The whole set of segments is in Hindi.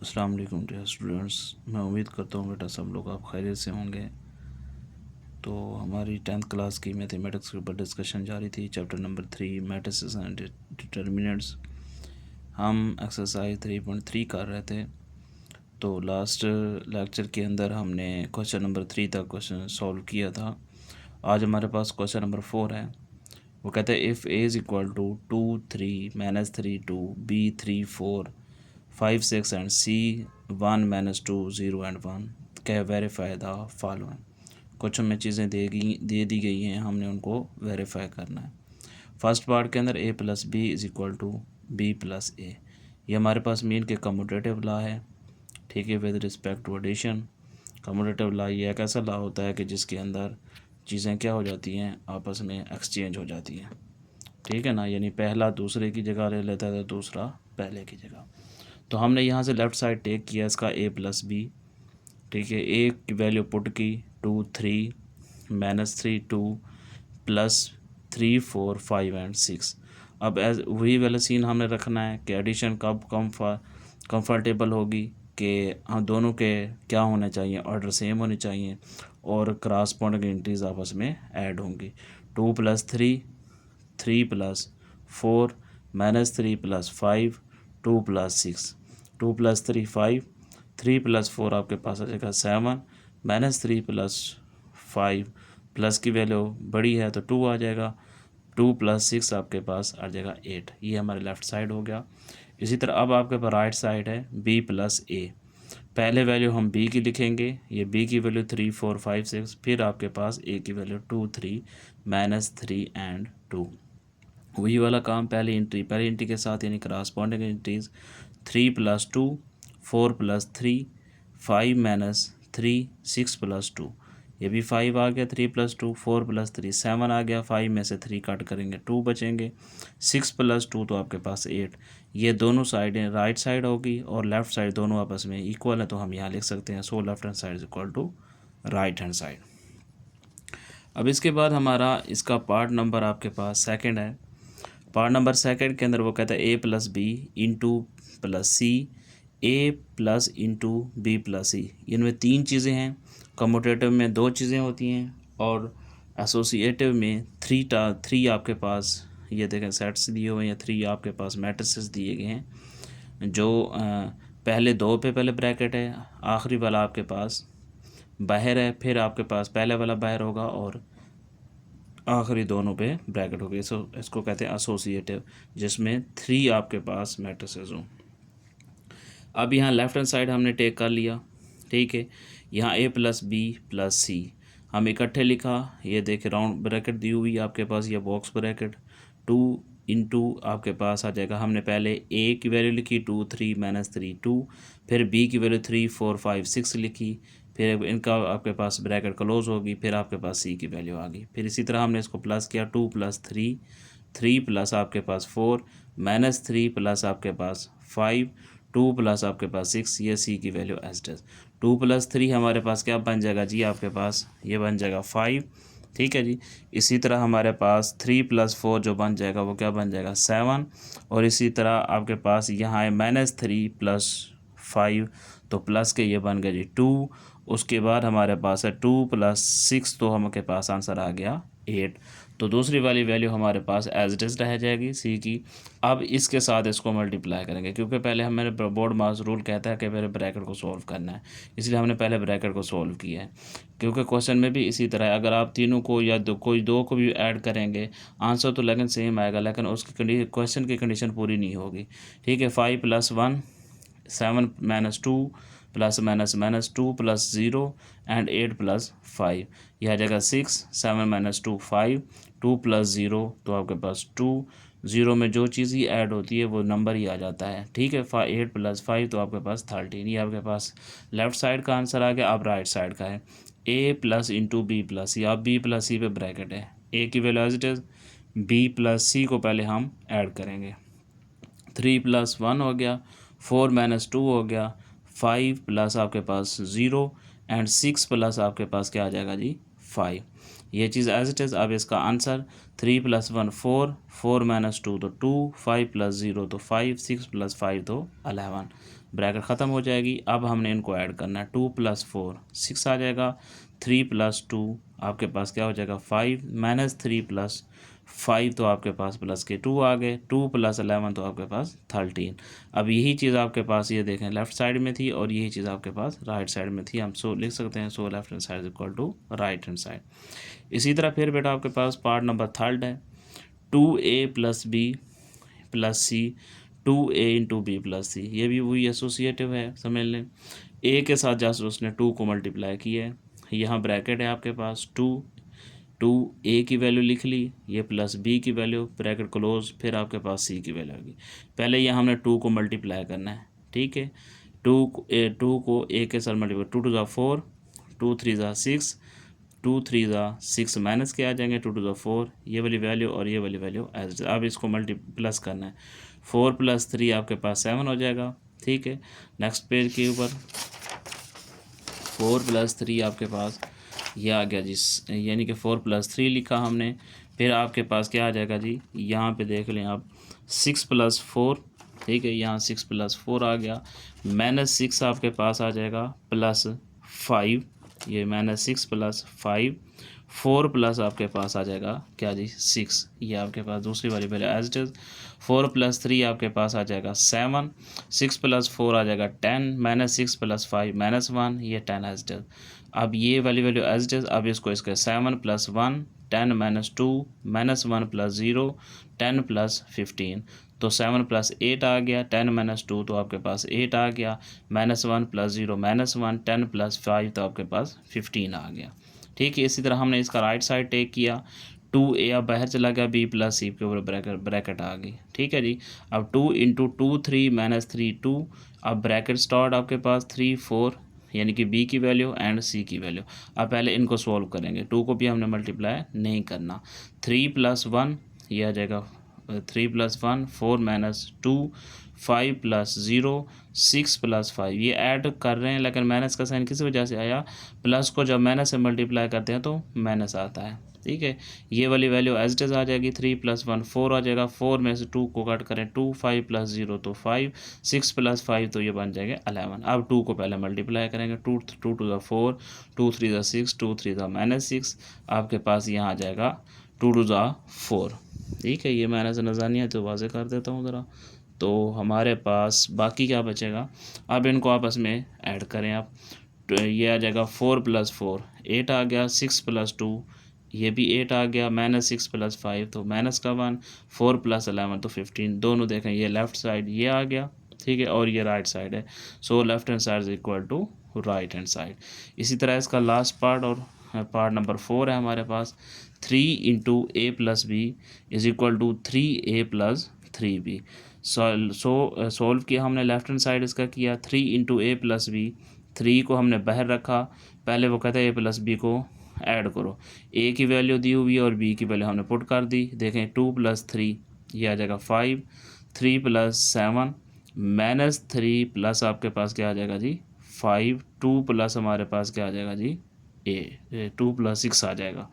अस्सलाम वालेकुम डियर स्टूडेंट्स। मैं उम्मीद करता हूँ बेटा सब लोग आप खैरियत से होंगे। तो हमारी 10th क्लास की मैथमेटिक्स के ऊपर डिस्कशन जारी थी। Chapter number 3 matrices and determinants. हम एक्सरसाइज 3.3 कर रहे थे। तो लास्ट लेक्चर के अंदर हमने क्वेश्चन नंबर 3 तक क्वेश्चन सॉल्व किया था। आज हमारे पास क्वेश्चन नंबर 4 है। वो कहते हैं if A is equal to 2 3 -3 2 B 3 4 5 6 and C 1 -2 0 and 1 क्या वेरीफाई द फॉलोइंग। कुछ हमें चीज़ें दे दी गई हैं, हमने उनको वेरीफाई करना है। फर्स्ट पार्ट के अंदर a+b is equal to b+a, ये हमारे पास मीन के कम्यूटेटिव लॉ है। ठीक है, with respect to addition. Commutative law ये एक ऐसा लॉ होता है कि जिसके अंदर चीज़ें क्या हो जाती हैं, आपस में एक्सचेंज हो जाती हैं। ठीक है ना, यानी पहला दूसरे की जगह ले लेता है तो दूसरा पहले की जगह। तो हमने यहाँ से लेफ़्ट साइड टेक किया इसका a+b। ठीक है, a की वैल्यू पुट की 2 3 -3 2 +3 4 5 एंड 6। अब एज वही वाला सीन हमने रखना है कि एडिशन कब कंफर्टेबल होगी कि हम दोनों के क्या होने चाहिए, ऑर्डर सेम होने चाहिए और क्रॉसपोंडिंग एंट्रीज आपस में ऐड होंगी। 2 + 3 3 + 4 -3 + 5 2 + 6 2 + 3 5 3 + 4 आपके पास आ जाएगा 7 -3 + 5 प्लस की वैल्यू बड़ी है तो 2 आ जाएगा। 2 + 6 आपके पास आ जाएगा 8। ये हमारे लेफ़्ट साइड हो गया। इसी तरह अब आपके पास राइट साइड है b + a। पहले वैल्यू हम b की लिखेंगे, ये b की वैल्यू 3 4 5 6, फिर आपके पास a की वैल्यू 2 3 -3 एंड 2। वही वाला काम पहली एंट्री के साथ यानी क्रॉसपोंडिंग एंट्रीज 3 + 2 4 + 3 5 -3 6 + 2, ये भी 5 आ गया। 3 + 2 4 + 3 7 आ गया। 5 में से 3 कट करेंगे 2 बचेंगे। 6 + 2 तो आपके पास 8। ये दोनों साइडें राइट साइड होगी और लेफ़्ट साइड दोनों आपस में इक्वल है, तो हम यहाँ लिख सकते हैं so left hand side is equal to right hand side. अब इसके बाद हमारा इसका पार्ट नंबर आपके पास सेकंड है। पार्ट नंबर सेकंड के अंदर वो कहता है a + b + c a + b + c। इनमें 3 चीज़ें हैं। कम्यूटेटिव में 2 चीज़ें होती हैं और एसोसिएटिव में 3 आपके पास ये देखें सेट्स दिए हुए हैं, 3 आपके पास मैट्रिसेस दिए गए हैं। जो पहले 2 पे पहले ब्रैकेट है, आखिरी वाला आपके पास बाहर है, फिर आपके पास पहले वाला बाहर होगा और आखिरी दोनों पे ब्रैकेट होगी। इसको कहते हैं एसोसिएटिव, जिसमें 3 आपके पास मैट्रिसेस हों। अब यहाँ लेफ्ट हैंड साइड हमने टेक कर लिया। ठीक है, यहाँ a + b + c हम इकट्ठे लिखा। ये देखे राउंड ब्रैकेट दी हुई आपके पास, ये बॉक्स ब्रैकेट 2 × आपके पास आ जाएगा। हमने पहले a की वैल्यू लिखी 2 3 -3 2, फिर b की वैल्यू 3 4 5 6 लिखी, फिर इनका आपके पास ब्रैकेट क्लोज होगी, फिर आपके पास c की वैल्यू आ गई। फिर इसी तरह हमने इसको प्लस किया 2 + 3 3 + आपके पास 4 -3 + आपके पास 5 2 + आपके पास 6, ये c की वैल्यू एज इट इज। 2 + 3 हमारे पास क्या बन जाएगा जी, आपके पास ये बन जाएगा 5। ठीक है जी। इसी तरह हमारे पास 3 + 4 जो बन जाएगा वो क्या बन जाएगा 7। और इसी तरह आपके पास यहाँ है -3 + 5, तो प्लस के ये बन गया जी 2। उसके बाद हमारे पास है 2 + 6, तो हमारे पास आंसर आ गया 8। तो दूसरी वाली वैल्यू हमारे पास एज इट इज़ रह जाएगी सी की। अब इसके साथ इसको मल्टीप्लाई करेंगे, क्योंकि पहले हमें बोर्ड मास रूल कहता है कि पहले ब्रैकेट को सॉल्व करना है, इसलिए हमने पहले ब्रैकेट को सॉल्व किया है। क्योंकि क्वेश्चन में भी इसी तरह है, अगर आप तीनों को या कोई दो को भी ऐड करेंगे आंसर तो लेकिन सेम आएगा, लेकिन उसकी क्वेश्चन की कंडीशन पूरी नहीं होगी। ठीक है, 5 + 1 7 - 2 ± -2 + 0 एंड 8 + 5, यह आ जाएगा 6 7 - 2 5 2 + 0, तो आपके पास 2 0 में जो चीज़ ही ऐड होती है वो नंबर ही आ जाता है। ठीक है, 8 + 5 तो आपके पास 13। ये आपके पास लेफ़्ट साइड का आंसर आ गया। अब राइट साइड का है a + b + c। अब b + c पे ब्रैकेट है, a की value as it is, b + c को पहले हम ऐड करेंगे। 3 + 1 हो गया, 4 - 2 हो गया, 5 + आपके पास 0 एंड 6 + आपके पास क्या आ जाएगा जी 5। ये चीज़ एज इट इज़। अब इसका आंसर 3 + 1 4 4 - 2 तो 2 5 + 0 तो 5 6 + 5 तो 11। ब्रैकेट ख़त्म हो जाएगी। अब हमने इनको ऐड करना है, 2 + 4 6 आ जाएगा, 3 + 2 आपके पास क्या हो जाएगा 5, -3 + 5 तो आपके पास प्लस के 2 आ गए, 2 + 11 तो आपके पास 13। अब यही चीज़ आपके पास ये देखें लेफ़्ट साइड में थी और यही चीज़ आपके पास राइट साइड में थी। हम सो लिख सकते हैं so left hand side is equal to right hand side. इसी तरह फिर बेटा आपके पास पार्ट नंबर 3 है, 2a + b + c 2a × b + c। ये भी वही एसोसिएटिव है, समझ लें। a के साथ जैसे उसने 2 को मल्टीप्लाई किया है, यहाँ ब्रैकेट है आपके पास 2 a की वैल्यू लिख ली, ये प्लस b की वैल्यू ब्रैकेट क्लोज, फिर आपके पास c की वैल्यू होगी। पहले ये हमने 2 को मल्टीप्लाई करना है, ठीक है। 2 को a के साथ मल्टीप्लाई, 2 × 4, 2 × 3 = 6, 2 × 3 = 6 माइनस के आ जाएंगे, 2 × 4 ये वाली वैल्यू और ये वाली वैल्यू एज। अब इसको प्लस करना है, 4 + 3 आपके पास 7 हो जाएगा, ठीक है। नेक्स्ट पेज के ऊपर 4 + 3 आपके पास ये आ गया जी, यानी कि 4 + 3 लिखा हमने। फिर आपके पास क्या आ जाएगा जी, यहाँ पे देख लें आप 6 + 4, ठीक है, यहाँ 6 + 4 आ गया, -6 आपके पास आ जाएगा +5, ये -6 + 5, 4 प्लस आपके पास आ जाएगा क्या जी 6, ये आपके पास दूसरी वाली वैल्यू एज इट इज़। 4 + 3 आपके पास आ जाएगा 7, 6 + 4 आ जाएगा 10, -6 + 5 -1, ये 10 एज इट इज़। अब ये वाली वैल्यू एज इट इज़, अब इसको 7 + 1 10 - 2 -1 + 0 10 + 15, तो 7 + 8 आ गया, 10 - 2 तो आपके पास 8 आ गया, -1 + 0 -1, 10 + 5 तो आपके पास 15 आ गया, ठीक है। इसी तरह हमने इसका राइट साइड टेक किया, 2a अब बाहर चला गया, b + c के ऊपर ब्रैकेट आ गई, ठीक है जी। अब 2 × 2 3 -3 2, अब ब्रैकेट स्टार्ट आपके पास 3 4, यानी कि b की वैल्यू एंड c की वैल्यू। अब पहले इनको सॉल्व करेंगे, 2 को भी हमने मल्टीप्लाई नहीं करना, 3 + 1 ये आ जाएगा 3 + 1 4 - 2 5 + 0 6 + 5, ये ऐड कर रहे हैं लेकिन माइनस का साइन किस वजह से आया, प्लस को जब माइनस से मल्टीप्लाई करते हैं तो माइनस आता है, ठीक है। ये वाली वैल्यू एज इट इज़ आ जाएगी, 3 + 1 4 आ जाएगा, 4 में से 2 को कट करें 2, 5 + 0 तो 5, 6 + 5 तो ये बन जाएगा 11। अब 2 को पहले मल्टीप्लाई करेंगे, 2 2 × 4, 2 3 = 6, 2 3 = -6, आपके पास यहाँ आ जाएगा 2 2 = 4, ठीक है। ये मैंने से नज़ानिया तो वाज़े कर देता हूँ ज़रा। तो हमारे पास बाकी क्या बचेगा, अब इनको आपस में ऐड करें आप, तो ये आ जाएगा 4 + 4 8 आ गया, 6 + 2 ये भी 8 आ गया, -6 + 5 तो -1, 4 + 11 तो 15। दोनों देखें, ये लेफ़्ट साइड ये आ गया, ठीक है, और ये राइट साइड है, so left hand side is equal to right hand side. इसी तरह इसका लास्ट पार्ट और पार्ट नंबर 4 है हमारे पास, 3 × a + b is equal to 3a + 3b। Solve किया हमने, लेफ्ट हैंड साइड इसका किया, 3 × a + b, 3 को हमने बाहर रखा, पहले वो कहता है a + b को ऐड करो, a की वैल्यू दी हुई है और b की वैल्यू हमने पुट कर दी। देखें 2 + 3 ये आ जाएगा 5, 3 + 7 -3 प्लस आपके पास क्या आ जाएगा जी 5, 2 प्लस हमारे पास क्या आ जाएगा जी 2 + 6 आ जाएगा,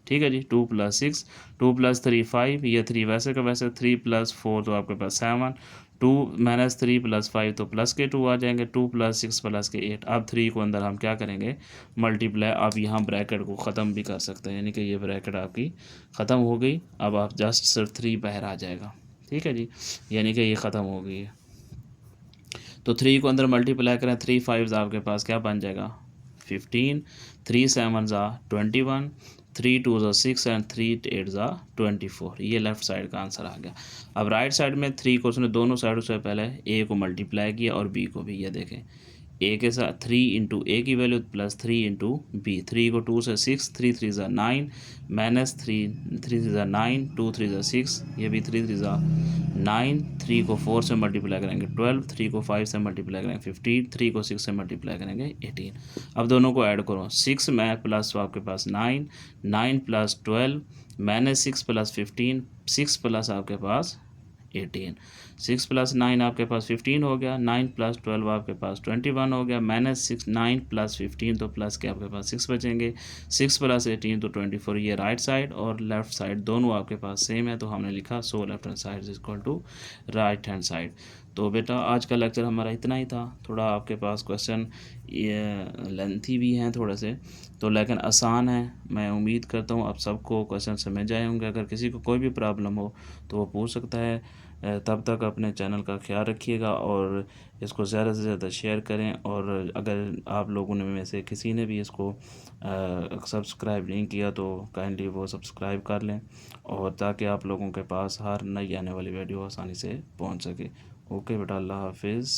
ठीक है जी। 2 + 6, 2 + 3 5, ये 3 वैसे का वैसे, 3 + 4 तो आपके पास 7, 2 - 3 + 5 तो प्लस के 2 आ जाएंगे, 2 + 6 प्लस के 8। अब 3 को अंदर हम क्या करेंगे मल्टीप्लाई, आप यहाँ ब्रैकेट को ख़त्म भी कर सकते हैं, यानी कि ये ब्रैकेट आपकी ख़त्म हो गई। अब आप जस्ट सिर्फ 3 बाहर आ जाएगा, ठीक है जी, यानी कि ये ख़त्म हो गई है। तो 3 को अंदर मल्टीप्लाई करें, 3 5 आपके पास क्या बन जाएगा 15, 3 7 = 21, 3 2 = 6 एंड 3 8 = 24। ये लेफ्ट साइड का आंसर आ गया। अब राइट साइड में 3 को उसने दोनों साइडों से पहले a को मल्टीप्लाई किया और b को भी, ये देखें a के साथ 3 × a की वैल्यू प्लस 3 × b, 3 को 2 से 6, 3 3 = 9 -3 3 3 = 9, 2 3 = 6, ये भी 3 3 = 9, 3 को 4 से मल्टीप्लाई करेंगे 12, 3 को 5 से मल्टीप्लाई करेंगे 15, 3 को 6 से मल्टीप्लाई करेंगे 18। अब दोनों को ऐड करो, 6 में प्लस आपके पास 9, 9 + 12 -6 + 15, 6 प्लस आपके पास 18, 6 + 9 आपके पास 15 हो गया, 9 + 12 आपके पास 21 हो गया, -6 9 + 15 तो प्लस के आपके पास 6 बचेंगे, 6 + 18 तो 24। ये राइट साइड और लेफ़्ट साइड दोनों आपके पास सेम है, तो हमने लिखा so left hand side is equal to right hand side. तो बेटा आज का लेक्चर हमारा इतना ही था। थोड़ा आपके पास क्वेश्चन ये लेंथी भी हैं थोड़े से, तो लेकिन आसान है। मैं उम्मीद करता हूँ आप सबको क्वेश्चन समझ आए होंगे। अगर किसी को कोई भी प्रॉब्लम हो तो वो पूछ सकता है। तब तक अपने चैनल का ख्याल रखिएगा और इसको ज़्यादा से ज़्यादा शेयर करें। और अगर आप लोगों ने में से किसी ने भी इसको सब्सक्राइब नहीं किया तो काइंडली वो सब्सक्राइब कर लें, और ताकि आप लोगों के पास हर नई आने वाली वीडियो आसानी से पहुंच सके। ओके बेटा, अल्लाह हाफिज़।